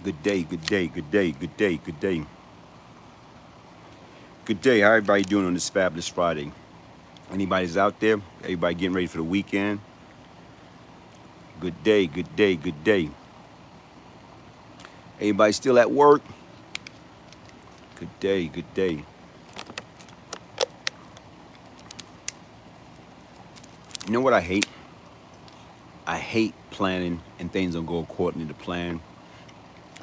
Good day, good day, good day, good day, good day. Good day. How everybody doing on this fabulous Friday? Anybody's out there? Everybody getting ready for the weekend? Good day, good day, good day. Everybody still at work? Good day, good day. You know what I hate? I hate planning and things don't go according to the plan.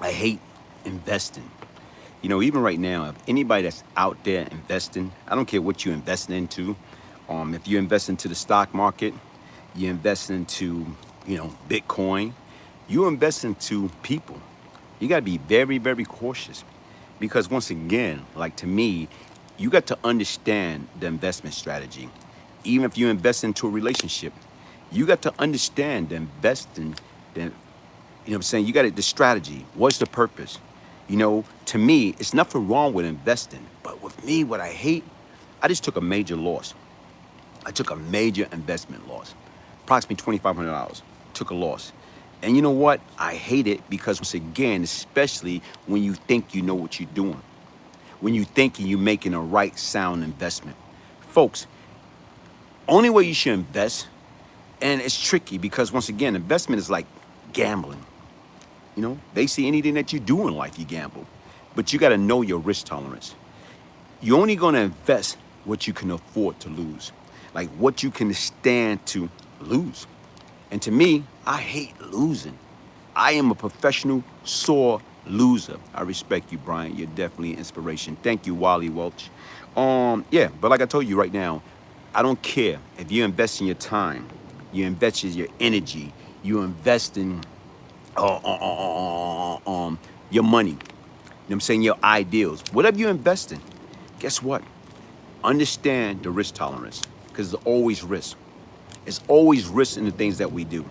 I hate investing. Even right now, if anybody that's out there investing, I don't care what you're investing into. If you invest into the stock market, you invest into, Bitcoin, you invest into people. You got to be very, very cautious because once again, like to me, you got to understand the investment strategy. Even if you invest into a relationship, you got to understand the investing, what I'm saying? You got the strategy. What's the purpose? To me, it's nothing wrong with investing. But with me, what I hate, I just took a major loss. I took a major investment loss, approximately $2,500. Took a loss. And you know what? I hate it because once again, especially when you think you know what you're doing, when you thinking you're making a right sound investment. Folks, only way you should invest, and it's tricky because once again, investment is like gambling. They see anything that you do in life, you gamble. But you got to know your risk tolerance. You're only going to invest what you can afford to lose, like what you can stand to lose. And to me, I hate losing. I am a professional sore loser. I respect you, Brian. You're definitely an inspiration. Thank you, Wally Welch. Yeah, but like I told you right now, I don't care if you invest in your time, you invest in your energy, you invest in your money. You know what I'm saying? Your ideals. Whatever you invest in, guess what? Understand the risk tolerance because there's always risk. It's always risk in the things that we do.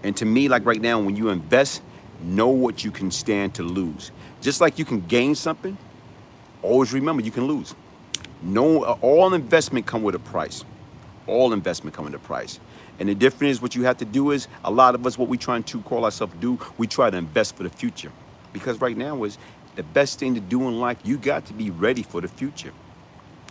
And to me, like right now, when you invest, know what you can stand to lose. Just like you can gain something, always remember you can lose. No, all investment come with a price. All investment come with a price. And the difference is what you have to do is a lot of us, what we trying to call ourselves do, we try to invest for the future. Because right now is the best thing to do in life. You got to be ready for the future.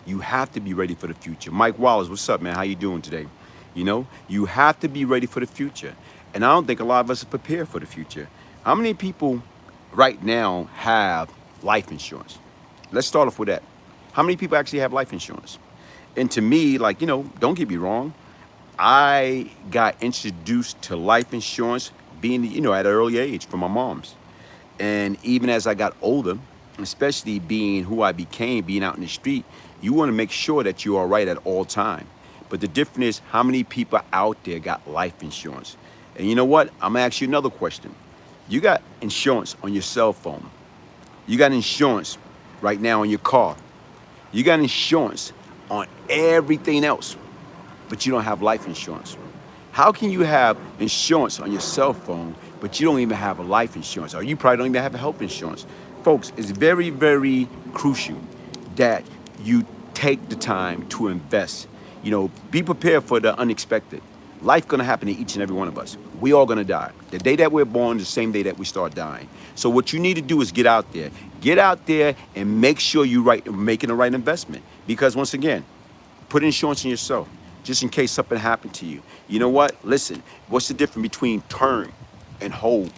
You have to be ready for the future. Mike Wallace, what's up, man? How you doing today? You have to be ready for the future. And I don't think a lot of us are prepared for the future. How many people right now have life insurance? Let's start off with that. How many people actually have life insurance? And to me, like, don't get me wrong. I got introduced to life insurance being, at an early age from my mom's. And even as I got older, especially being who I became, being out in the street, you want to make sure that you're all right at all time. But the difference is how many people out there got life insurance? And you know what? I'm going to ask you another question. You got insurance on your cell phone. You got insurance right now on your car. You got insurance on everything else, but you don't have life insurance. How can you have insurance on your cell phone, but you don't even have a life insurance? Or you probably don't even have a health insurance. Folks, it's very, very crucial that you take the time to invest. Be prepared for the unexpected. Life gonna happen to each and every one of us. We all gonna die. The day that we're born is the same day that we start dying. So what you need to do is get out there. Get out there and make sure you're making the right investment. Because once again, put insurance on yourself, just in case something happened to you. You know what? Listen, what's the difference between term and whole?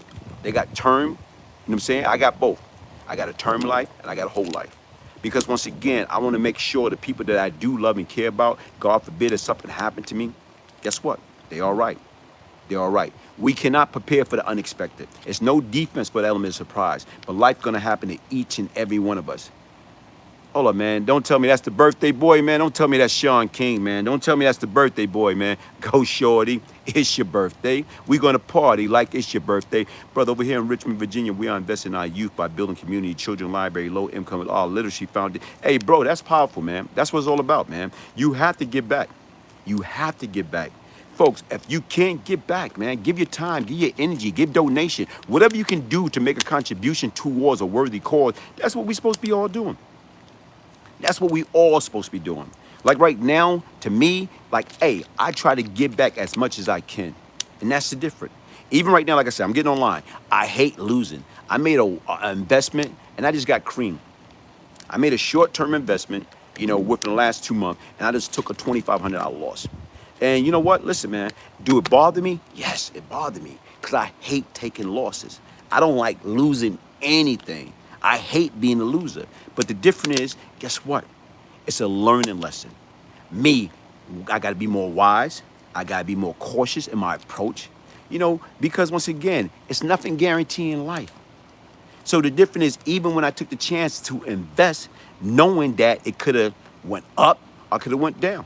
They got term, you know what I'm saying? I got both. I got a term life and I got a whole life. Because once again, I want to make sure the people that I do love and care about, God forbid if something happened to me, guess what? They all right. They're all right. We cannot prepare for the unexpected. It's no defense for the element of surprise, but life's going to happen to each and every one of us. Hold up, man. Don't tell me that's the birthday boy, man. Don't tell me that's Sean King, man. Don't tell me that's the birthday boy, man. Go, shorty. It's your birthday. We're going to party like it's your birthday. Brother, over here in Richmond, Virginia, we are investing in our youth by building community, children library, low income, with all literacy founded. Hey, bro, that's powerful, man. That's what it's all about, man. You have to give back. You have to give back. Folks, if you can't give back, man, give your time, give your energy, give donation. Whatever you can do to make a contribution towards a worthy cause, that's what we're supposed to be all doing. That's what we all supposed to be doing. Like right now, to me, like, hey, I try to give back as much as I can. And that's the difference. Even right now, like I said, I'm getting online. I hate losing. I made a investment and I just got creamed. I made a short-term investment, within the last 2 months, and I just took a $2,500 loss. And you know what? Listen, man, do it bother me? Yes, it bothered me because I hate taking losses. I don't like losing anything. I hate being a loser. But the difference is, guess what? It's a learning lesson. Me, I got to be more wise. I got to be more cautious in my approach, because once again, it's nothing guaranteed in life. So the difference is, even when I took the chance to invest, knowing that it could have went up or could have went down.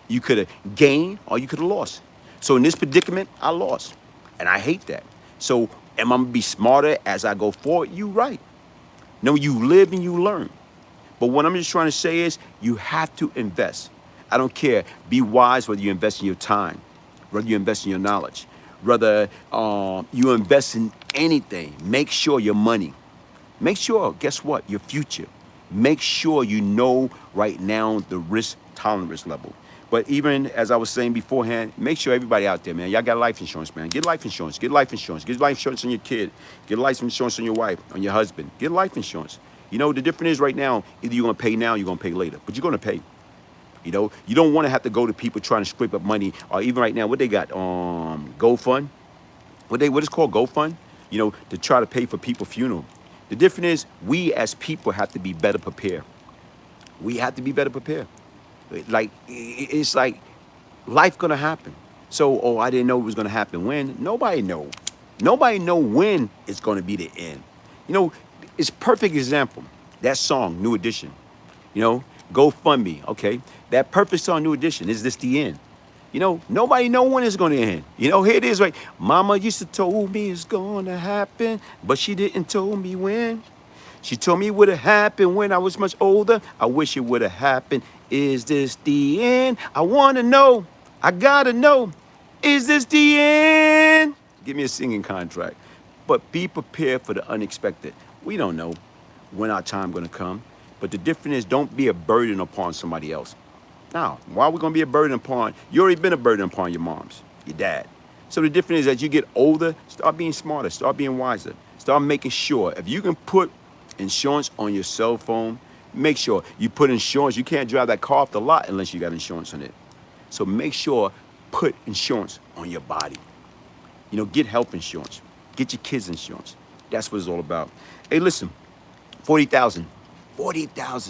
You could have gained or you could have lost. So in this predicament, I lost. And I hate that. So am I gonna be smarter as I go forward? You right. No, you live and you learn. But what I'm just trying to say is you have to invest. I don't care. Be wise whether you invest in your time, whether you invest in your knowledge, whether you invest in anything. Make sure your money. Make sure, guess what? Your future. Make sure you know right now the risk tolerance level. But even as I was saying beforehand, make sure everybody out there, man, y'all got life insurance, man. Get life insurance. Get life insurance. Get life insurance on your kid. Get life insurance on your wife, on your husband. Get life insurance. The difference is right now, either you're going to pay now or you're going to pay later. But you're going to pay. You don't want to have to go to people trying to scrape up money. Or even right now, what they got? GoFund. What is called GoFund? To try to pay for people's funeral. The difference is we as people have to be better prepared. We have to be better prepared. It's like life gonna happen. So, I didn't know it was gonna happen when. Nobody know. Nobody know when it's gonna be the end. It's perfect example. That song, New Edition. GoFundMe. Okay, that perfect song, New Edition. Is this the end? Nobody know when it's gonna end. Here it is, right? Mama used to told me it's gonna happen, but she didn't tell me when. She told me it would have happened when I was much older. I wish it would have happened. Is this the end? I wanna know. I gotta know. Is this the end? Give me a singing contract. But be prepared for the unexpected. We don't know when our time gonna come. But the difference is, don't be a burden upon somebody else. Now, why are we going to be a burden upon? You already been a burden upon your moms, your dad. So the difference is, as you get older, start being smarter, start being wiser. Start making sure, if you can put insurance on your cell phone, make sure you put insurance. You can't drive that car off the lot unless you got insurance on it. So make sure, put insurance on your body. Get health insurance. Get your kids insurance. That's what it's all about. Hey, listen, 40,000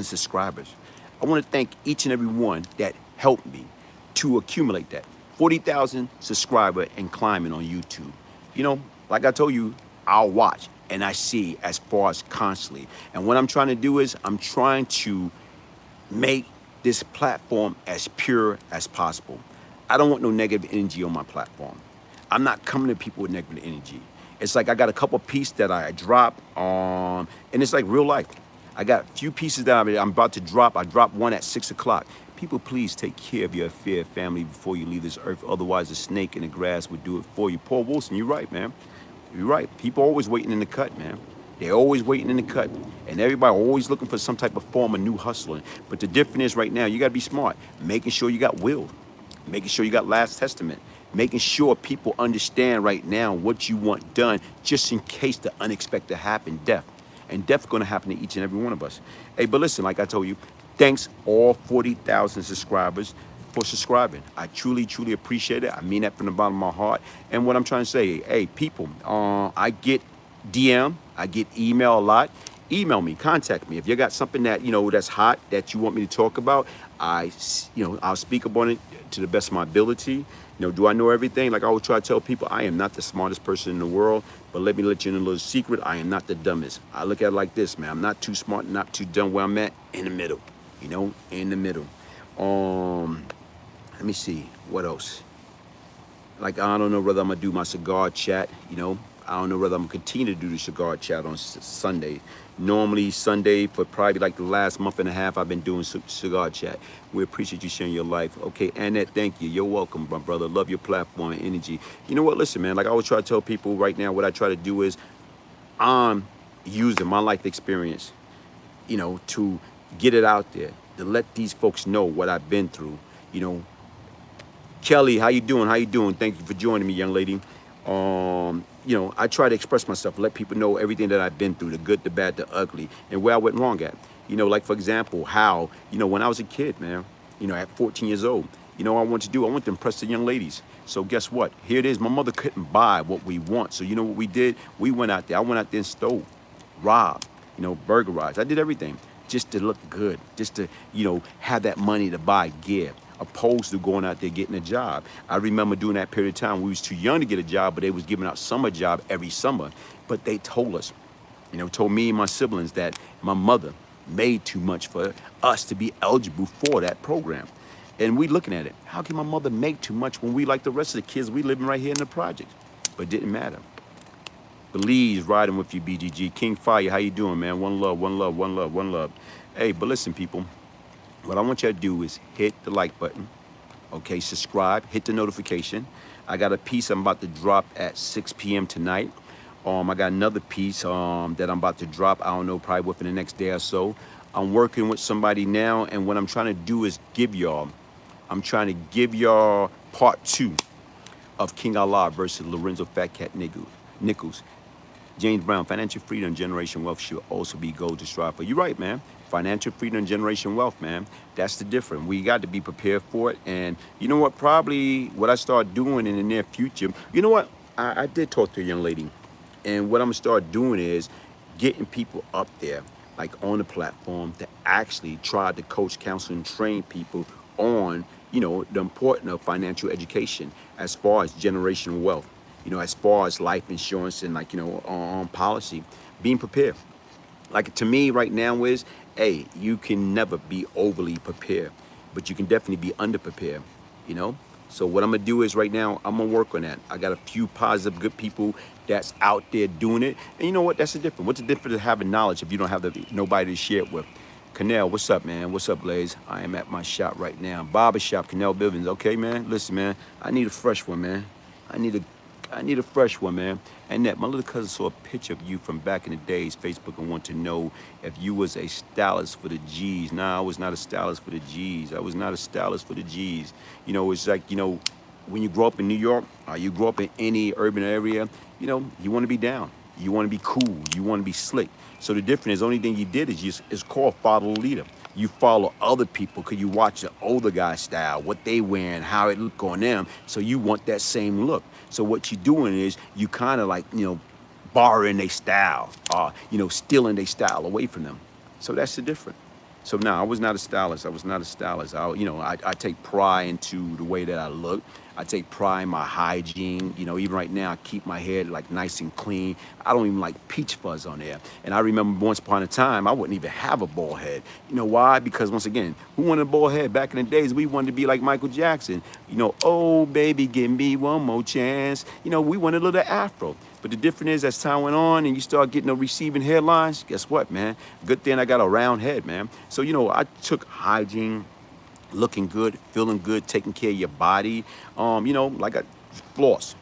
subscribers. I want to thank each and every one that helped me to accumulate that. 40,000 subscriber and climbing on YouTube. Like I told you, I'll watch and I see as far as constantly. And what I'm trying to do is I'm trying to make this platform as pure as possible. I don't want no negative energy on my platform. I'm not coming to people with negative energy. It's like I got a couple pieces that I drop, and it's like real life. I got a few pieces that I'm about to drop. I dropped one at 6 o'clock. People, please take care of your affair family before you leave this earth. Otherwise, a snake in the grass would do it for you. Paul Wilson, you're right, man. You're right. People always waiting in the cut, man. They're always waiting in the cut. And everybody always looking for some type of form of new hustling. But the difference is right now, you got to be smart. Making sure you got will. Making sure you got last testament. Making sure people understand right now what you want done just in case the unexpected happen, death. And death's going to happen to each and every one of us. Hey, but listen, like I told you, thanks all 40,000 subscribers for subscribing. I truly, truly appreciate it. I mean that from the bottom of my heart. And what I'm trying to say, hey, people, I get DM, I get email a lot. Email me, contact me. If you got something that, that's hot that you want me to talk about, I'll speak up on it to the best of my ability. Do I know everything? Like I always try to tell people, I am not the smartest person in the world, but let me let you know a little secret. I am not the dumbest. I look at it like this, man. I'm not too smart, not too dumb. Where I'm at, in the middle, in the middle. Let me see, what else? Like, I don't know whether I'm gonna do my cigar chat, I don't know whether I'm gonna continue to do the cigar chat on Sunday. Normally Sunday, for probably like the last month and a half, I've been doing cigar chat. We appreciate you sharing your life. Okay, Annette, thank you. You're welcome, my brother. Love your platform and energy. You know what? Listen, man, like I always try to tell people right now, what I try to do is I'm using my life experience, to get it out there, to let these folks know what I've been through. Kelly, how you doing? How you doing? Thank you for joining me, young lady. I try to express myself, let people know everything that I've been through, the good, the bad, the ugly, and where I went wrong at. Like for example, how, when I was a kid, man, at 14 years old, I wanted to do, I wanted to impress the young ladies. So guess what? Here it is. My mother couldn't buy what we want. So you know what we did? We went out there. I went out there and stole, robbed, burglarized. I did everything just to look good, just to, have that money to buy gear, opposed to going out there getting a job. I remember during that period of time, we was too young to get a job, but they was giving out summer job every summer. But they told us, told me and my siblings that my mother made too much for us to be eligible for that program. And we looking at it, how can my mother make too much when we like the rest of the kids, we living right here in the projects? But it didn't matter. Belize riding with you, BGG. King Fire, how you doing, man? One love, one love, one love, one love. Hey, but listen, people, what I want you to do is hit the like button, okay? Subscribe, hit the notification. I got a piece I'm about to drop at 6 p.m. tonight. I got another piece that I'm about to drop, I don't know, probably within the next day or so. I'm working with somebody now, and what I'm trying to do is I'm trying to give y'all part 2 of King Allah versus Lorenzo Fat Cat Nichols. James Brown, financial freedom and generation wealth should also be goals to strive for. You're right, man. Financial freedom and generation wealth, man. That's the difference. We got to be prepared for it. And you know what? Probably what I start doing in the near future, you know what? I did talk to a young lady. And what I'm going to start doing is getting people up there, like on the platform, to actually try to coach, counsel, and train people on, the importance of financial education as far as generational wealth. As far as life insurance and policy, being prepared. Like to me right now is, hey, you can never be overly prepared, but you can definitely be underprepared, So what I'm gonna do is right now, I'm gonna work on that. I got a few positive, good people that's out there doing it. And you know what, that's the difference. What's the difference of having knowledge if you don't have nobody to share it with? Canal, what's up, man? What's up, Glaze? I am at my shop right now. Barber shop, Canal Bivens. Okay, man, listen, man, I need a fresh one, man. I need a fresh one, man. And that my little cousin saw a picture of you from back in the days, Facebook, and want to know if you was a stylist for the G's. Nah, I was not a stylist for the G's. I was not a stylist for the G's. It's like, when you grow up in New York, or you grow up in any urban area, you want to be down. You want to be cool. You want to be slick. So the difference is, the only thing you did is called follow the leader. You follow other people because you watch the older guy style, what they wearing, how it look on them. So you want that same look. So what you're doing is you kind of like, borrowing their style, stealing their style away from them. So that's the difference. So now I was not a stylist. I was not a stylist. I take pride into the way that I look. I take pride in my hygiene. Even right now, I keep my hair like nice and clean. I don't even like peach fuzz on there. And I remember once upon a time, I wouldn't even have a bald head. You know why? Because once again, who wanted a bald head? Back in the days, we wanted to be like Michael Jackson. Oh, baby, give me one more chance. We wanted a little afro. But the difference is, as time went on and you start getting the receiving hairlines, guess what, man? Good thing I got a round head, man. So, I took hygiene, looking good, feeling good, taking care of your body. Like a floss,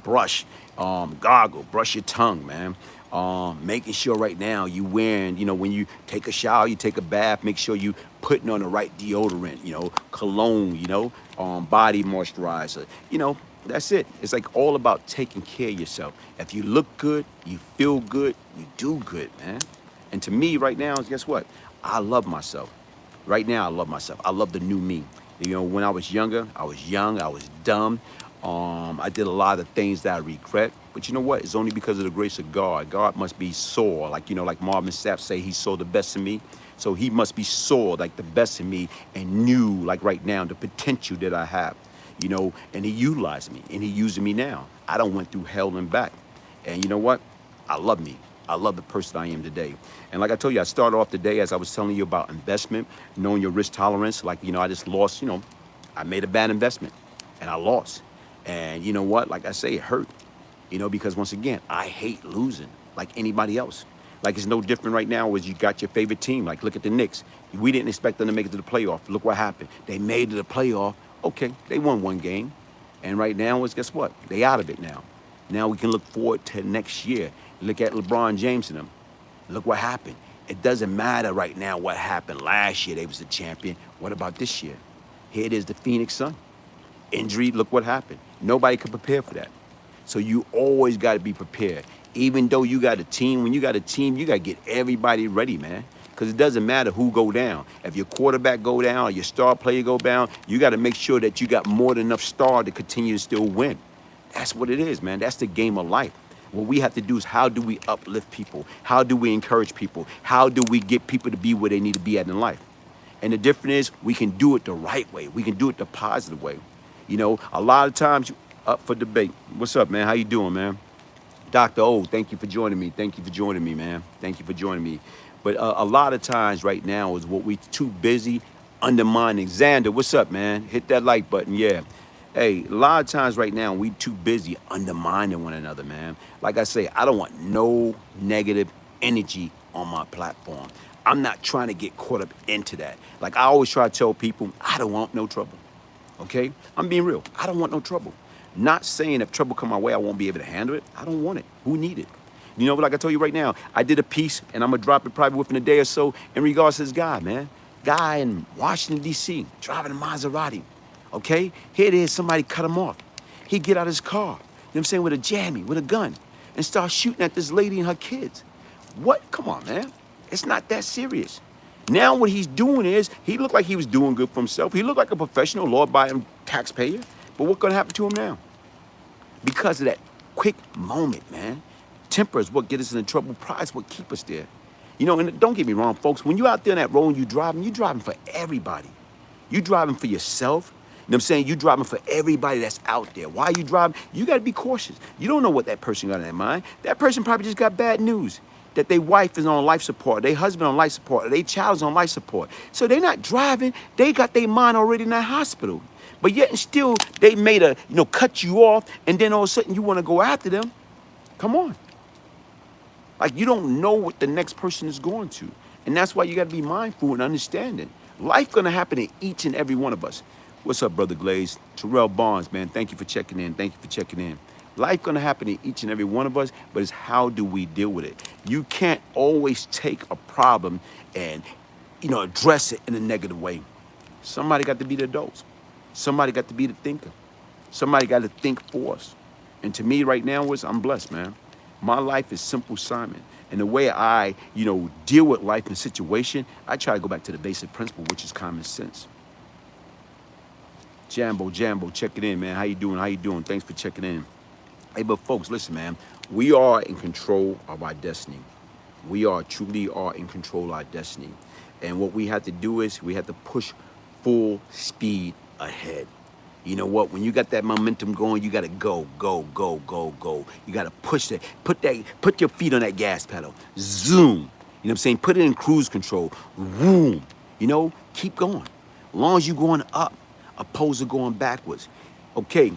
brush, gargle, brush your tongue, man. Making sure right now you wearing, when you take a shower, you take a bath, make sure you putting on the right deodorant, cologne, body moisturizer, that's it. It's like all about taking care of yourself. If you look good, you feel good, you do good, man. And to me right now, guess what? I love myself. Right now, I love myself. I love the new me. When I was younger, I was young, I was dumb. I did a lot of things that I regret. But you know what? It's only because of the grace of God. God must be saw, like Marvin Sapp say, he saw the best in me. So he must be saw like the best in me and knew, like right now, the potential that I have. And he utilized me, and he using me now. I done went through hell and back. And you know what? I love me. I love the person I am today. And like I told you, I started off the day as I was telling you about investment, knowing your risk tolerance. Like, I just lost, I made a bad investment, and I lost. And you know what? Like I say, it hurt, because once again, I hate losing like anybody else. Like it's no different right now as you got your favorite team. Like look at the Knicks. We didn't expect them to make it to the playoff. Look what happened. They made it to the playoff. Okay, they won one game. And right now is, guess what? They out of it now. Now we can look forward to next year. Look at LeBron James and them. Look what happened. It doesn't matter right now what happened last year. They was the champion. What about this year? Here it is, the Phoenix Sun. Injury, look what happened. Nobody could prepare for that. So you always got to be prepared. Even though you got a team, when you got a team, you got to get everybody ready, man. Because it doesn't matter who go down. If your quarterback go down or your star player go down, you got to make sure that you got more than enough star to continue to still win. That's what it is, man. That's the game of life. What we have to do is how do we uplift people? How do we encourage people? How do we get people to be where they need to be at in life? And the difference is we can do it the right way. We can do it the positive way. You know, a lot of times, up for debate. What's up, man? How you doing, man? Dr. O, thank you for joining me. Thank you for joining me, man. Thank you for joining me. But a lot of times right now is what we too busy undermining. Xander, what's up, man? Hit that like button, yeah. Hey, a lot of times right now we too busy undermining one another, man. Like I say, I don't want no negative energy on my platform. I'm not trying to get caught up into that. Like I always try to tell people, I don't want no trouble. Okay? I'm being real. I don't want no trouble. Not saying if trouble come my way, I won't be able to handle it. I don't want it. Who need it? You know, but like I told you right now, I did a piece, and I'm going to drop it probably within a day or so in regards to this guy, man. Guy in Washington, D.C., driving a Maserati. Okay? Here it is, somebody cut him off. He get out of his car, you know what I'm saying, with a jammy, with a gun, and start shooting at this lady and her kids. What? Come on, man. It's not that serious. Now what he's doing is, he looked like he was doing good for himself. He looked like a professional, law-abiding taxpayer. But what's going to happen to him now? Because of that quick moment, man. Temper is what gets us into trouble. Pride is what keeps us there. You know, and don't get me wrong, folks. When you're out there on that road and you're driving for everybody. You're driving for yourself. You know what I'm saying? You're driving for everybody that's out there. Why are you driving? You got to be cautious. You don't know what that person got in their mind. That person probably just got bad news. That their wife is on life support, their husband on life support, or their child is on life support. So they're not driving. They got their mind already in that hospital. But yet and still, they made a, cut you off, and then all of a sudden you want to go after them. Come on. Like, you don't know what the next person is going to. And that's why you got to be mindful and understanding. Life going to happen to each and every one of us. What's up, Brother Glaze? Terrell Barnes, man, thank you for checking in. Thank you for checking in. Life going to happen to each and every one of us, but it's how do we deal with it? You can't always take a problem and, address it in a negative way. Somebody got to be the adults. Somebody got to be the thinker. Somebody got to think for us. And to me right now I'm blessed, man. My life is simple, Simon. And the way I, deal with life and situation, I try to go back to the basic principle, which is common sense. Jambo, check it in, man. How you doing? Thanks for checking in. Hey, but folks, listen, man. We are in control of our destiny. We truly are in control of our destiny. And what we have to do is we have to push full speed ahead. You know what? When you got that momentum going, you got to go. You got to push it. Put your feet on that gas pedal. Zoom. You know what I'm saying? Put it in cruise control. Vroom. Keep going. As long as you're going up, opposed to going backwards. Okay,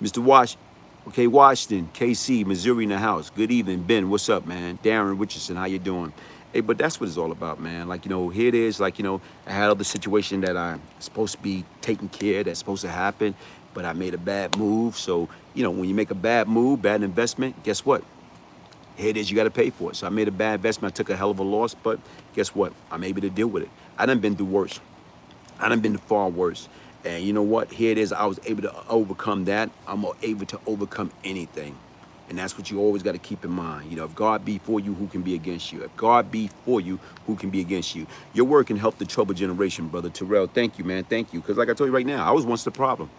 Mr. Washington, KC, Missouri in the house. Good evening, Ben. What's up, man? Darren Richardson, how you doing? Hey, but that's what it's all about, man. Like, here it is. Like, I had other situation that I'm supposed to be taking care of, that's supposed to happen, but I made a bad move. So, when you make a bad move, bad investment, guess what? Here it is, you got to pay for it. So I made a bad investment. I took a hell of a loss, but guess what? I'm able to deal with it. I done been through worse. I done been far worse. And you know what? Here it is. I was able to overcome that. I'm able to overcome anything. And that's what you always got to keep in mind. If God be for you, who can be against you? If God be for you, who can be against you? Your work can help the troubled generation, Brother Terrell. Thank you, man. Thank you. Because like I told you right now, I was once the problem.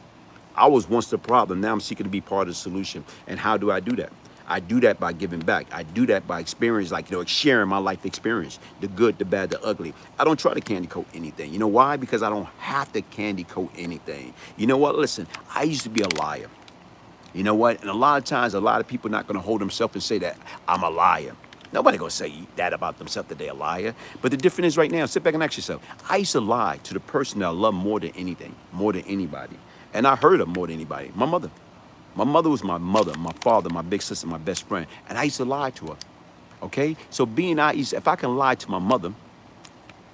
Now I'm seeking to be part of the solution. And how do I do that? I do that by giving back. I do that by experience, sharing my life experience, the good, the bad, the ugly. I don't try to candy coat anything. You know why? Because I don't have to candy coat anything. You know what? Listen, I used to be a liar. You know what? And a lot of times, a lot of people are not going to hold themselves and say that I'm a liar. Nobody going to say that about themselves, that they're a liar. But the difference is right now, sit back and ask yourself, I used to lie to the person that I love more than anything, more than anybody. And I hurt her more than anybody, my mother. My mother was my mother, my father, my big sister, my best friend. And I used to lie to her, okay? So if I can lie to my mother,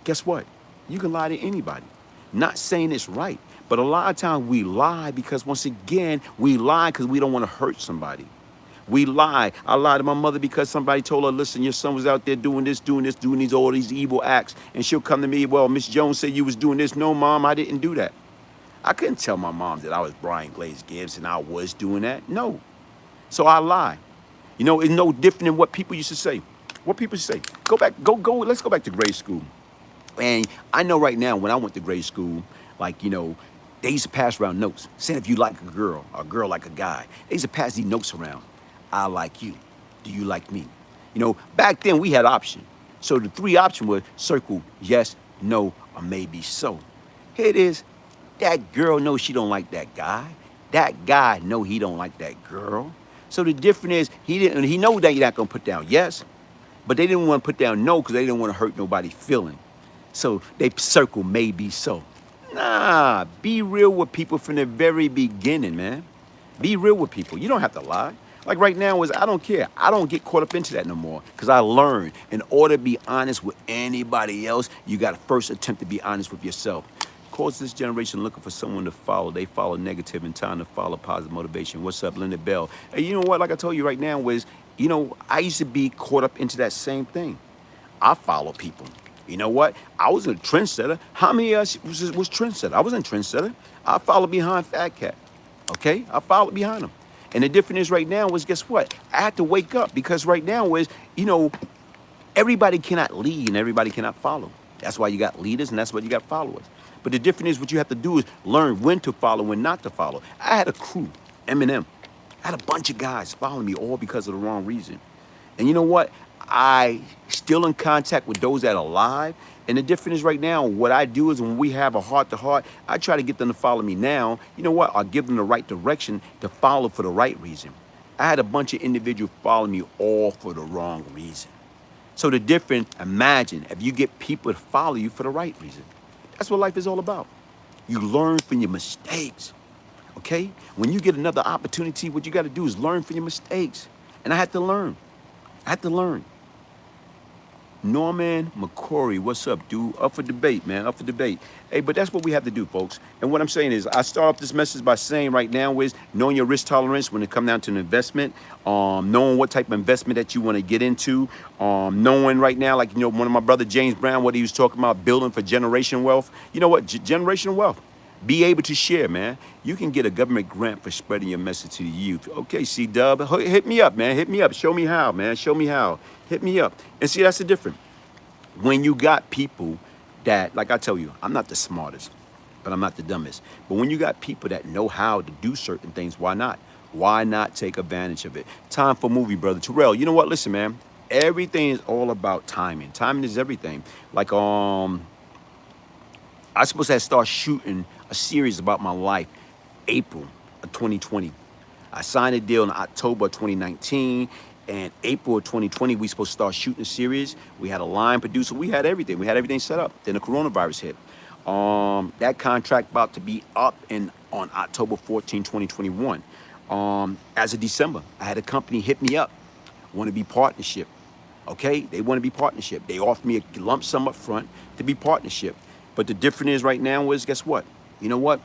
guess what? You can lie to anybody. Not saying it's right. But a lot of times we lie because, once again, we lie because we don't want to hurt somebody. We lie. I lied to my mother because somebody told her, listen, your son was out there doing all these evil acts. And she'll come to me, well, Miss Jones said you was doing this. No, Mom, I didn't do that. I couldn't tell my mom that I was Brian Glaze Gibbs and I was doing that. No. So I lie. You know, it's no different than what people used to say. What people say. Go back, go, let's go back to grade school. And I know right now when I went to grade school, like, you know, they used to pass around notes saying if you like a girl like a guy. They used to pass these notes around. I like you. Do you like me? You know, back then we had option. So the three options were circle yes, no, or maybe so. Here it is. That girl knows she don't like that guy. That guy know he don't like that girl. So the difference is he know that you're not gonna put down yes, but they didn't want to put down no because they didn't want to hurt nobody's feeling. So they circle maybe so. Nah, be real with people from the very beginning, man. Be real with people. You don't have to lie. Like right now is I don't care. I don't get caught up into that no more because I learned in order to be honest with anybody else, you got to first attempt to be honest with yourself. Cause this generation looking for someone to follow. They follow negative in time to follow positive motivation. What's up, Linda Bell? Hey, you know what? Like I told you right now was, you know, I used to be caught up into that same thing. I follow people. You know what? I was a trendsetter. How many of us was trendsetter? I wasn't trendsetter. I followed behind Fat Cat. Okay? I followed behind him. And the difference is right now is guess what? I had to wake up because right now is, you know, everybody cannot lead and everybody cannot follow. That's why you got leaders and that's why you got followers. But the difference is what you have to do is learn when to follow, when not to follow. I had a crew, Eminem. I had a bunch of guys following me all because of the wrong reason. And you know what? I still in contact with those that are alive. And the difference is right now, what I do is when we have a heart-to-heart, I try to get them to follow me now. You know what? I'll give them the right direction to follow for the right reason. I had a bunch of individuals follow me all for the wrong reason. So the difference, imagine if you get people to follow you for the right reason. That's what life is all about. You learn from your mistakes, okay? When you get another opportunity, what you got to do is learn from your mistakes. And I had to learn. I had to learn. Norman McCory, what's up, dude? Up for debate, man, up for debate. Hey, but that's what we have to do, folks. And what I'm saying is, I start off this message by saying right now is knowing your risk tolerance when it comes down to an investment, knowing what type of investment that you want to get into, knowing right now, like, you know, one of my brother, James Brown, what he was talking about, building for generation wealth. You know what? Generational wealth. Be able to share, man. You can get a government grant for spreading your message to the youth. Okay, C-Dub, hit me up, man. Hit me up. Show me how, man. Show me how. Hit me up. And see, that's the difference. When you got people that, like I tell you, I'm not the smartest, but I'm not the dumbest. But when you got people that know how to do certain things, why not? Why not take advantage of it? Time for movie, brother. Terrell, you know what? Listen, man. Everything is all about timing. Timing is everything. Like, I supposed to start shooting a series about my life, April of 2020. I signed a deal in October of 2019, and April of 2020, we supposed to start shooting a series. We had a line producer. We had everything. We had everything set up. Then the coronavirus hit. That contract about to be up on October 14, 2021. As of December, I had a company hit me up, want to be partnership. Okay, they want to be partnership. They offered me a lump sum up front to be partnership. But the difference is right now is, guess what? You know what?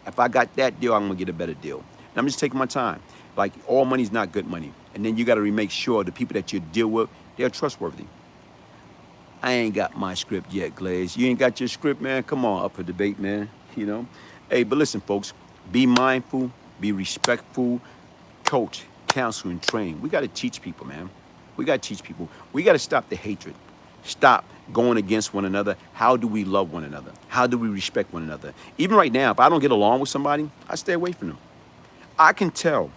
If I got that deal, I'm going to get a better deal. And I'm just taking my time. Like, all money's not good money. And then you got to make sure the people that you deal with, they're trustworthy. I ain't got my script yet, Glaze. You ain't got your script, man? Come on, up for debate, man. You know? Hey, but listen, folks. Be mindful. Be respectful. Coach, counsel, and train. We got to teach people, man. We got to teach people. We got to stop the hatred. Stop going against one another. How do we love one another? How do we respect one another? Even right now, if I don't get along with somebody, I stay away from them. I can tell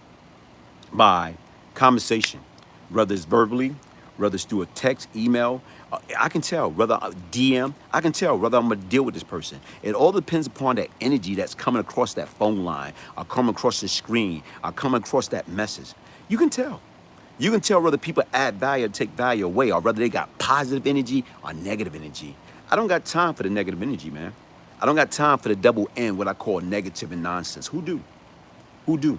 by conversation, whether it's verbally, whether it's through a text, email, I can tell, whether I DM, I can tell whether I'm gonna deal with this person. It all depends upon that energy that's coming across that phone line, or coming across the screen, or coming across that message. You can tell. You can tell whether people add value or take value away, or whether they got positive energy or negative energy. I don't got time for the negative energy, man. I don't got time for the double N, what I call negative and nonsense. Who do? Who do?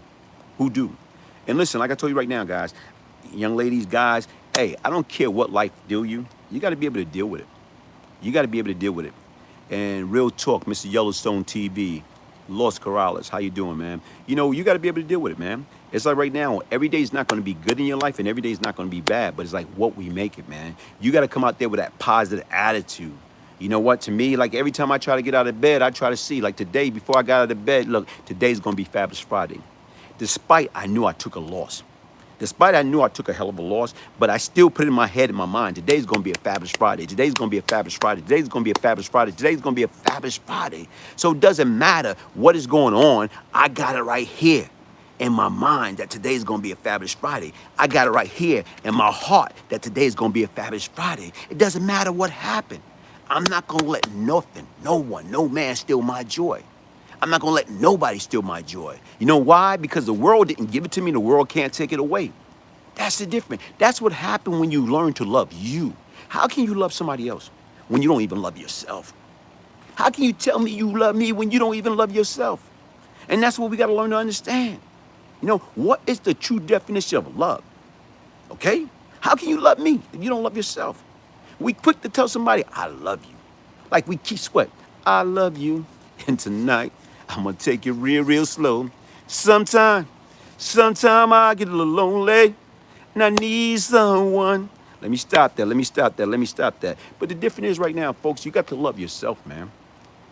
Who do? And listen, like I told you right now, guys, young ladies, guys, hey, I don't care what life deal you. You got to be able to deal with it. You got to be able to deal with it. And real talk, Mr. Yellowstone TV, Los Corrales, how you doing, man? You know, you got to be able to deal with it, man. It's like right now, every day is not going to be good in your life, and every day is not going to be bad, but it's like what we make it, man. You got to come out there with that positive attitude. You know what? To me, like every time I try to get out of bed, I try to see, like today, before I got out of bed, look, today's going to be Fabulous Friday. Despite I knew I took a loss. Despite I knew I took a hell of a loss, but I still put it in my head, in my mind, today's going to be a fabulous Friday. Today's going to be a fabulous Friday. Today's going to be a fabulous Friday. Today's going to be a fabulous Friday. So it doesn't matter what is going on. I got it right here in my mind that today's going to be a fabulous Friday. I got it right here in my heart that today's going to be a fabulous Friday. It doesn't matter what happened. I'm not going to let nothing, no one, no man steal my joy. I'm not going to let nobody steal my joy. You know why? Because the world didn't give it to me. The world can't take it away. That's the difference. That's what happened when you learn to love you. How can you love somebody else when you don't even love yourself? How can you tell me you love me when you don't even love yourself? And that's what we got to learn to understand. You know, what is the true definition of love? Okay? How can you love me if you don't love yourself? We quick to tell somebody, I love you. Like we keep sweat. I love you. And tonight, I'm going to take it real, real slow. Sometime I get a little lonely and I need someone. Let me stop that. But the difference is right now, folks, you got to love yourself, man.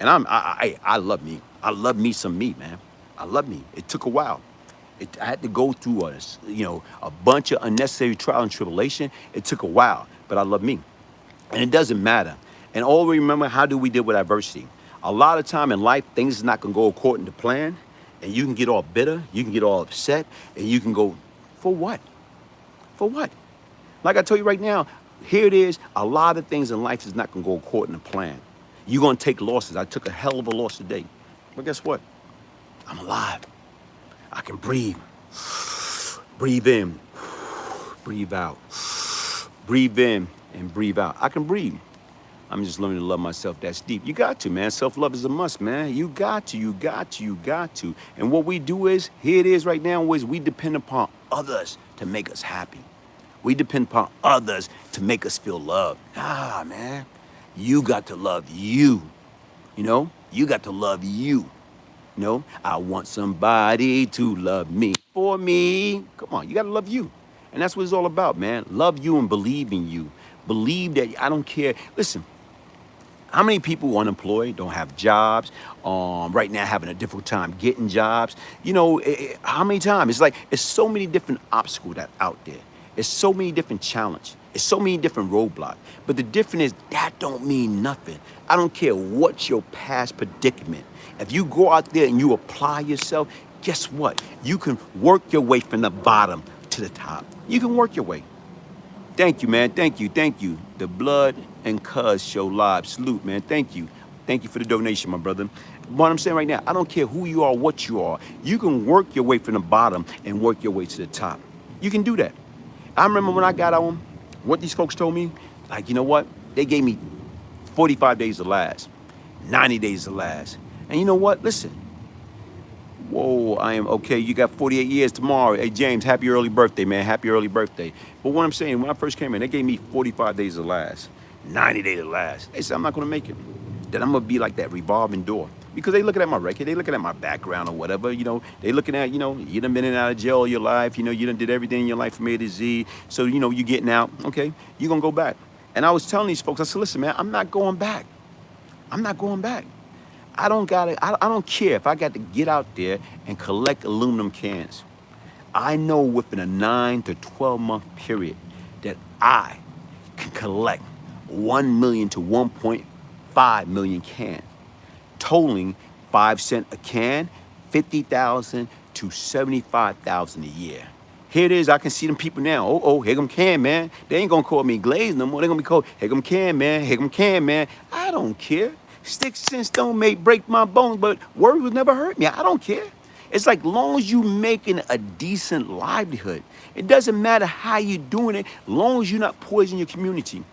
And I love me. I love me some me, man. I love me. It took a while. I had to go through a bunch of unnecessary trial and tribulation. It took a while, but I love me. And it doesn't matter. And all we remember, how do we deal with adversity? A lot of time in life, things is not going to go according to plan. And you can get all bitter. You can get all upset. And you can go, for what? For what? Like I tell you right now, here it is. A lot of things in life is not going to go according to plan. You're going to take losses. I took a hell of a loss today. But guess what? I'm alive. I can breathe. Breathe in. Breathe out. Breathe in and breathe out. I can breathe. I'm just learning to love myself. That's deep. You got to, man. Self-love is a must, man. You got to. And what we do is, here it is right now, is we depend upon others to make us happy. We depend upon others to make us feel loved. Man. You got to love you. You know? You got to love you. You know? I want somebody to love me for me. Come on, you got to love you. And that's what it's all about, man. Love you and believe in you. Believe that I don't care. Listen. How many people are unemployed, don't have jobs, right now having a difficult time getting jobs? You know, how many times? It's like, it's so many different obstacles that out there. It's so many different challenges. It's so many different roadblocks. But the difference is that don't mean nothing. I don't care what's your past predicament. If you go out there and you apply yourself, guess what? You can work your way from the bottom to the top. You can work your way. Thank you, man. Thank you. The Blood and Cuz Show Live. Salute, man. Thank you. Thank you for the donation, my brother. What I'm saying right now, I don't care who you are, what you are. You can work your way from the bottom and work your way to the top. You can do that. I remember when I got on, what these folks told me, like, you know what? They gave me 45 days to last, 90 days to last. And you know what? Listen. Whoa, I am okay. You got 48 years tomorrow. Hey, James, happy early birthday, man. Happy early birthday. But what I'm saying, when I first came in, they gave me 45 days to last, 90 days to last. They said, I'm not going to make it. Then I'm going to be like that revolving door. Because they looking at my record, they looking at my background or whatever, you know. They looking at, you know, you done been in and out of jail all your life. You know, you done did everything in your life from A to Z. So, you know, you getting out. Okay, you're going to go back. And I was telling these folks, I said, listen, man, I'm not going back. I'm not going back. I don't care if I got to get out there and collect aluminum cans. I know within a 9 to 12 month period that I can collect 1 million to 1.5 million cans, totaling 5 cents a can, 50,000 to 75,000 a year. Here it is. I can see them people now. Oh, here come Can, man. They ain't gonna call me Glaze no more. They're gonna be called, here come Can, man. Here come Can, man. I don't care. Sticks and stone may break my bones, but words will never hurt me. I don't care. It's like, long as you making a decent livelihood, it doesn't matter how you doing it, long as you're not poisoning your community,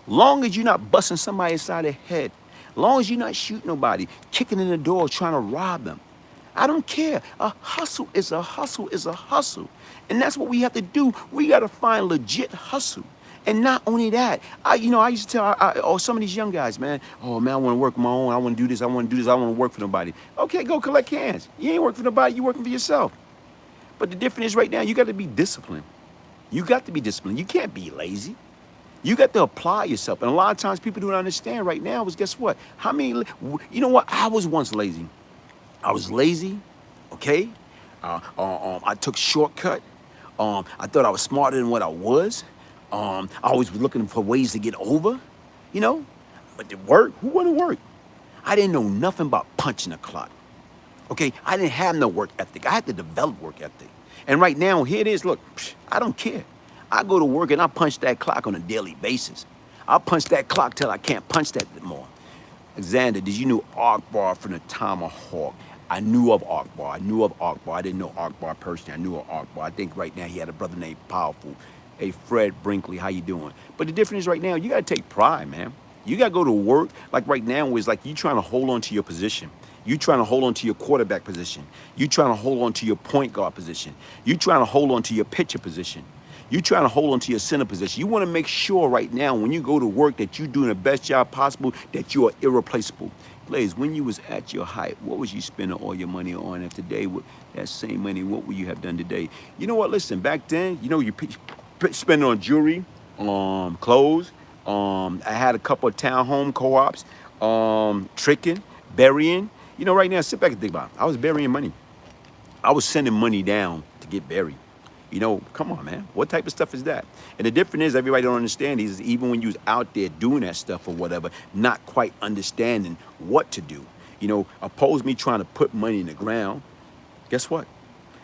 long as you're not busting somebody inside their head, long as you're not shooting nobody, kicking in the door, trying to rob them. I don't care. A hustle is a hustle is a hustle. And that's what we have to do. We got to find legit hustle. And not only that, I used to tell some of these young guys, man, oh, man, I want to work on my own. I want to do this. I want to do this. I want to work for nobody. Okay, go collect cans. You ain't working for nobody. You working for yourself. But the difference is right now, you got to be disciplined. You got to be disciplined. You can't be lazy. You got to apply yourself. And a lot of times people don't understand right now is, guess what? You know what? I was once lazy. I was lazy, okay? I took shortcut. I thought I was smarter than what I was. I always was looking for ways to get over, you know. But to work, who want to work? I didn't know nothing about punching a clock. Okay, I didn't have no work ethic. I had to develop work ethic. And right now, here it is. Look, I don't care. I go to work and I punch that clock on a daily basis. I'll punch that clock till I can't punch that more. Xander, did you know Akbar from the Tomahawk? I knew of Akbar. I knew of Akbar. I didn't know Akbar personally. I knew of Akbar. I think right now he had a brother named Powerful. Hey, Fred Brinkley, how you doing? But the difference is right now, you got to take pride, man. You got to go to work. Like right now, it's like you trying to hold on to your position. You trying to hold on to your quarterback position. You trying to hold on to your point guard position. You trying to hold on to your pitcher position. You trying to hold on to your center position. You want to make sure right now when you go to work that you're doing the best job possible, that you are irreplaceable. Glaze, when you was at your height, what was you spending all your money on? And today, with that same money, what would you have done today? You know what? Listen, back then, you know, you spend on jewelry, clothes. I had a couple of townhome co-ops, tricking, burying. You know, right now, sit back and think about it. I was burying money. I was sending money down to get buried. You know, come on, man. What type of stuff is that? And the difference is everybody don't understand is even when you was out there doing that stuff or whatever, not quite understanding what to do. You know, oppose me trying to put money in the ground. Guess what?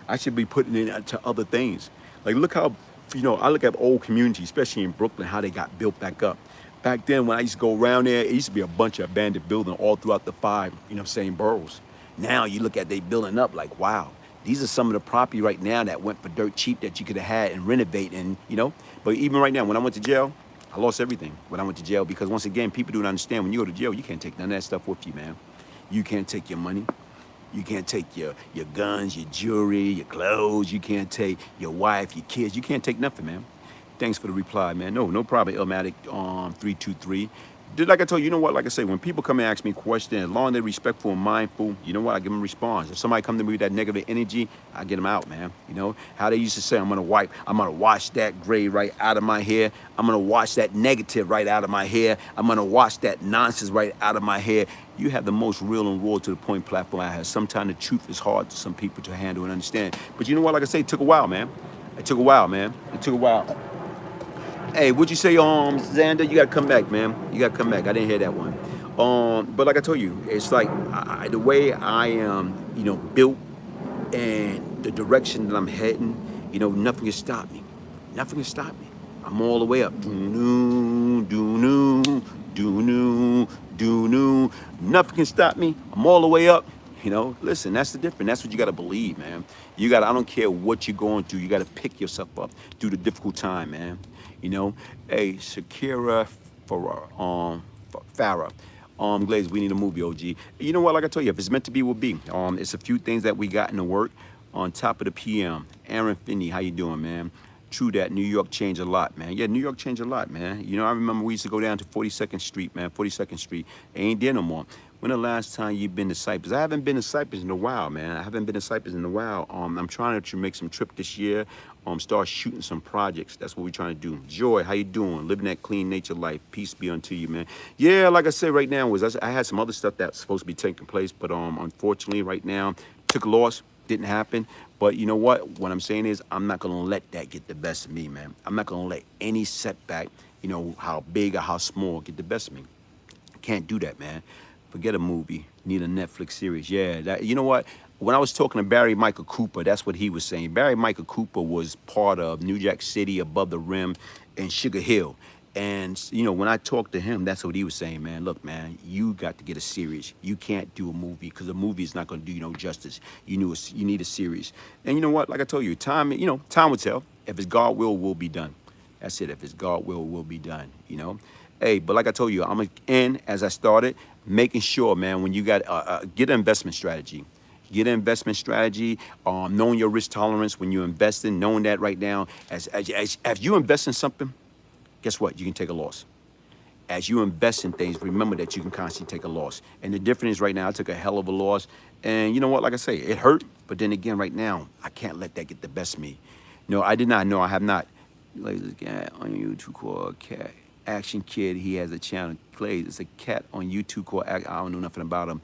I should be putting it into other things. Like, look how, you know, I look at old communities, especially in Brooklyn, how they got built back up. Back then, when I used to go around there, it used to be a bunch of abandoned buildings all throughout the 5, you know what I'm saying, boroughs. Now you look at they building up like, wow, these are some of the property right now that went for dirt cheap that you could have had and renovate and, you know. But even right now, when I went to jail, I lost everything when I went to jail because once again, people don't understand when you go to jail, you can't take none of that stuff with you, man. You can't take your money. You can't take your guns, your jewelry, your clothes. You can't take your wife, your kids. You can't take nothing, man. Thanks for the reply, man. No problem, Illmatic 323. Like I told you, you know what? Like I say, when people come and ask me questions, as long as they're respectful and mindful, you know what? I give them a response. If somebody come to me with that negative energy, I get them out, man. You know how they used to say, I'm gonna wash that gray right out of my hair. I'm gonna wash that negative right out of my hair. I'm gonna wash that nonsense right out of my hair. You have the most real and raw to the point platform I have. Sometimes the truth is hard to some people to handle and understand. But you know what? Like I say, it took a while, man. It took a while, man. It took a while. Hey, what'd you say, Xander? You gotta come back, man. You gotta come back. I didn't hear that one. But like I told you, it's like the way I am, you know, built and the direction that I'm heading, you know, nothing can stop me. Nothing can stop me. I'm all the way up. Do-noo, do-noo, do-noo, do-noo. Nothing can stop me. I'm all the way up. You know, listen, that's the difference. That's what you got to believe, man. I don't care what you're going through. You got to pick yourself up through the difficult time, man. You know, hey, Shakira Farah, Glaze, we need a movie, OG. You know what, like I told you, if it's meant to be, will be. It's a few things that we got in the work on top of the PM. Aaron Finney, how you doing, man? True that, New York changed a lot, man. Yeah, New York changed a lot, man. You know, I remember we used to go down to 42nd Street, man, 42nd Street. It ain't there no more. When the last time you been to Cyprus? I haven't been to Cyprus in a while, man. I haven't been to Cyprus in a while. I'm trying to make some trip this year. Start shooting some projects. That's what we're trying to do. Joy, how you doing? Living that clean nature life. Peace be unto you, man. Yeah, like I said, right now I had some other stuff that's supposed to be taking place, but unfortunately, right now, took a loss. Didn't happen. But you know what? What I'm saying is I'm not gonna let that get the best of me, man. I'm not gonna let any setback, you know, how big or how small, get the best of me. Can't do that, man. Forget a movie. Need a Netflix series. Yeah, that, you know what? When I was talking to Barry Michael Cooper, that's what he was saying. Barry Michael Cooper was part of New Jack City, Above the Rim, and Sugar Hill. And, you know, when I talked to him, that's what he was saying, man. Look, man, you got to get a series. You can't do a movie because a movie is not going to do you no justice. You need a series. And you know what? Like I told you, time will tell. If it's God will be done. That's it. If it's God will be done, you know. Hey, but like I told you, I'm going to end as I started, making sure, man, when you got, get an investment strategy. Get an investment strategy, knowing your risk tolerance when you're investing, knowing that right now, as you invest in something, guess what? You can take a loss. As you invest in things, remember that you can constantly take a loss. And the difference is right now, I took a hell of a loss. And you know what? Like I say, it hurt. But then again, right now, I can't let that get the best of me. No, I did not know. I have not. Glaze is a cat on YouTube called Cat Action Kid. He has a channel. Glaze, it's a cat on YouTube called I don't know nothing about him.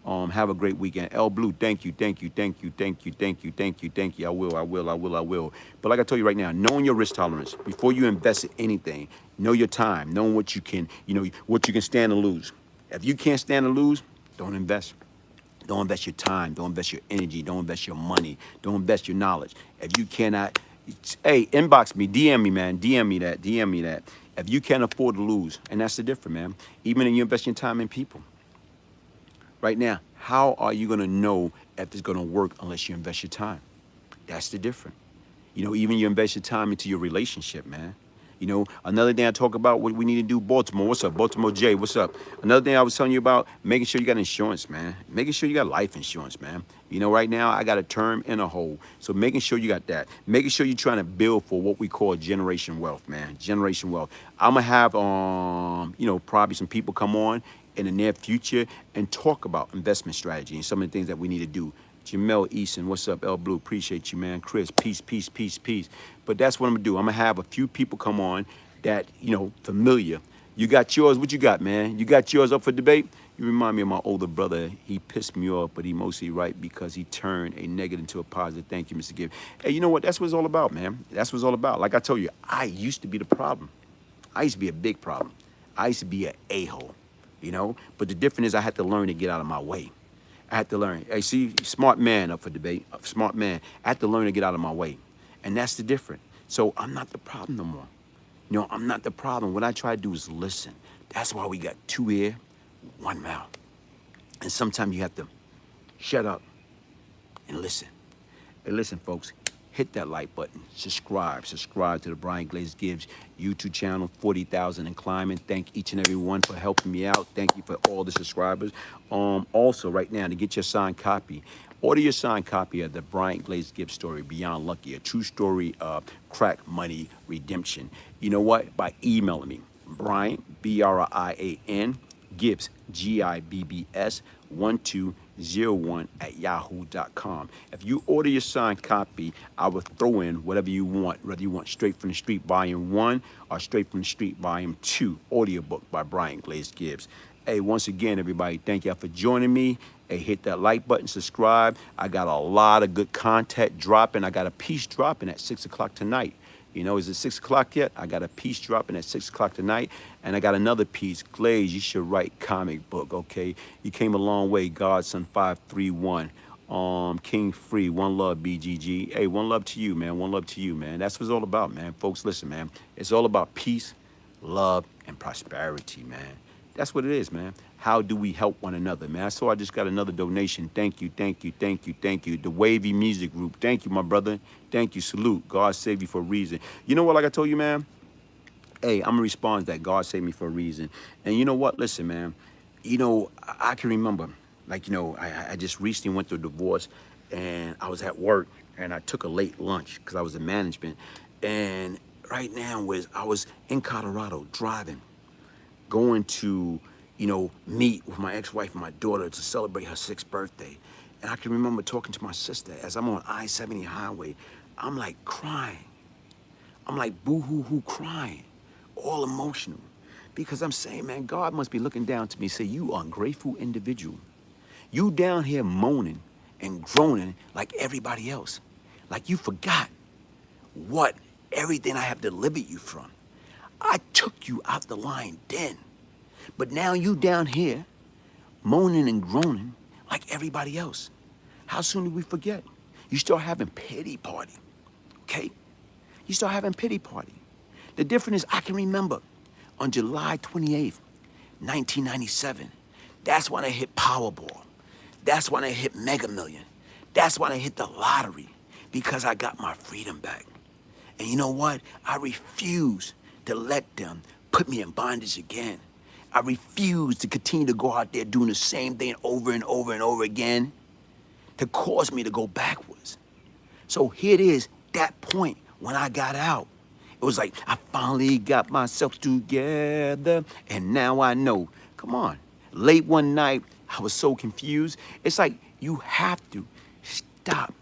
Have a great weekend. L Blue, thank you, thank you, thank you, thank you, thank you, thank you, thank you. I will. But like I told you right now, knowing your risk tolerance before you invest in anything, know your time, knowing what you can, what you can stand to lose. If you can't stand to lose, don't invest. Don't invest your time. Don't invest your energy. Don't invest your money. Don't invest your knowledge. If you cannot, hey, inbox me, DM me, man. DM me that. DM me that. If you can't afford to lose, and that's the difference, man. Even if you invest your time in people. Right now, how are you gonna know if it's gonna work unless you invest your time? That's the difference. Even you invest your time into your relationship, man. Another thing I talk about what we need to do, Baltimore. What's up? Baltimore J, what's up? Another thing I was telling you about, making sure you got insurance, man. Making sure you got life insurance, man. Right now I got a term and a whole. So making sure you got that. Making sure you're trying to build for what we call generation wealth, man. Generation wealth. I'm gonna have probably some people come on in the near future and talk about investment strategy and some of the things that we need to do. Jamel Easton, what's up? L Blue, appreciate you, man. Chris, peace, peace, peace, peace. But that's what I'm gonna do. I'm gonna have a few people come on that, familiar. You got yours, what you got, man? You got yours up for debate? You remind me of my older brother. He pissed me off, but he mostly right because he turned a negative into a positive. Thank you, Mr. Gibbs. Hey, you know what? That's what it's all about, man. That's what it's all about. Like I told you, I used to be the problem. I used to be a big problem. I used to be an a-hole, But the difference is I had to learn to get out of my way. I had to learn. Hey, see, smart man up for debate. Smart man. I had to learn to get out of my way. And that's the difference. So I'm not the problem no more. I'm not the problem. What I try to do is listen. That's why we got two ears, one mouth. And sometimes you have to shut up and listen. Hey, listen, folks. Hit that like button. Subscribe to the Brian Glaze Gibbs YouTube channel, 40,000 and climbing. Thank each and every one for helping me out. Thank you for all the subscribers. Also, right now, to get your signed copy, order your signed copy of the Brian Glaze Gibbs story, Beyond Lucky, a true story of crack money redemption. You know what? By emailing me, Brian, Brian, Gibbs, Gibbs, 1201 at yahoo.com. If you order your signed copy, I will throw in whatever you want, whether you want Straight from the Street Volume 1 or Straight from the Street Volume 2, audiobook by Brian Glaze Gibbs. Hey, once again, everybody, thank y'all for joining me. Hey, hit that like button, subscribe. I got a lot of good content dropping. I got a piece dropping at 6 o'clock tonight. Is it 6 o'clock yet? I got a piece dropping at 6 o'clock tonight. And I got another piece. Glaze, you should write comic book, okay? You came a long way, Godson 531. King Free, one love, BGG. Hey, one love to you, man. One love to you, man. That's what it's all about, man. Folks, listen, man. It's all about peace, love, and prosperity, man. That's what it is, man. How do we help one another, man? So I just got another donation. Thank you, thank you, thank you, thank you. The Wavy Music Group. Thank you, my brother. Thank you. Salute. God save you for a reason. You know what, like I told you, man? Hey, I'm going to respond to that. God saved me for a reason. And you know what? Listen, man. I can remember, I just recently went through a divorce, and I was at work, and I took a late lunch because I was in management. And right now I was in Colorado driving, going to, meet with my ex-wife and my daughter to celebrate her 6th birthday. And I can remember talking to my sister as I'm on I-70 highway. I'm like crying. I'm like boo-hoo-hoo crying, all emotional. Because I'm saying, man, God must be looking down to me and say, you ungrateful individual. You down here moaning and groaning like everybody else. Like you forgot what everything I have delivered you from. I took you out the line then. But now you down here moaning and groaning like everybody else. How soon do we forget? You start having pity party, okay? You start having pity party. The difference is I can remember on July 28th, 1997, that's when I hit Powerball. That's when I hit Mega Million. That's when I hit the lottery because I got my freedom back. And you know what? I refuse to let them put me in bondage again. I refuse to continue to go out there doing the same thing over and over and over again to cause me to go backwards. So here it is, that point when I got out. It was like, I finally got myself together, and now I know. Come on. Late one night, I was so confused. It's like you have to stop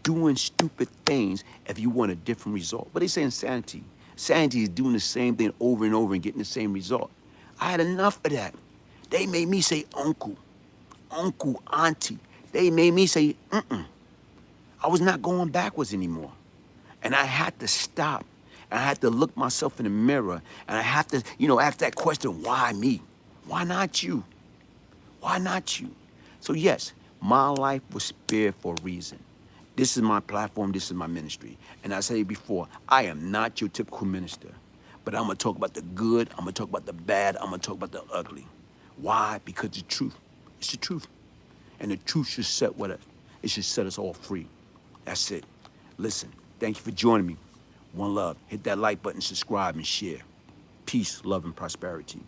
doing stupid things if you want a different result. But they say insanity. Sanity is doing the same thing over and over and getting the same result. I had enough of that. They made me say uncle, uncle, auntie, they made me say, I was not going backwards anymore. And I had to stop. And I had to look myself in the mirror. And I had to, ask that question, why me? Why not you? Why not you? So yes, my life was spared for a reason. This is my platform, this is my ministry. And I said it before, I am not your typical minister. But I'm gonna talk about the good, I'm gonna talk about the bad, I'm gonna talk about the ugly. Why? Because the truth. It's the truth. And the truth should it should set us all free. That's it. Listen, thank you for joining me. One love. Hit that like button, subscribe, and share. Peace, love, and prosperity.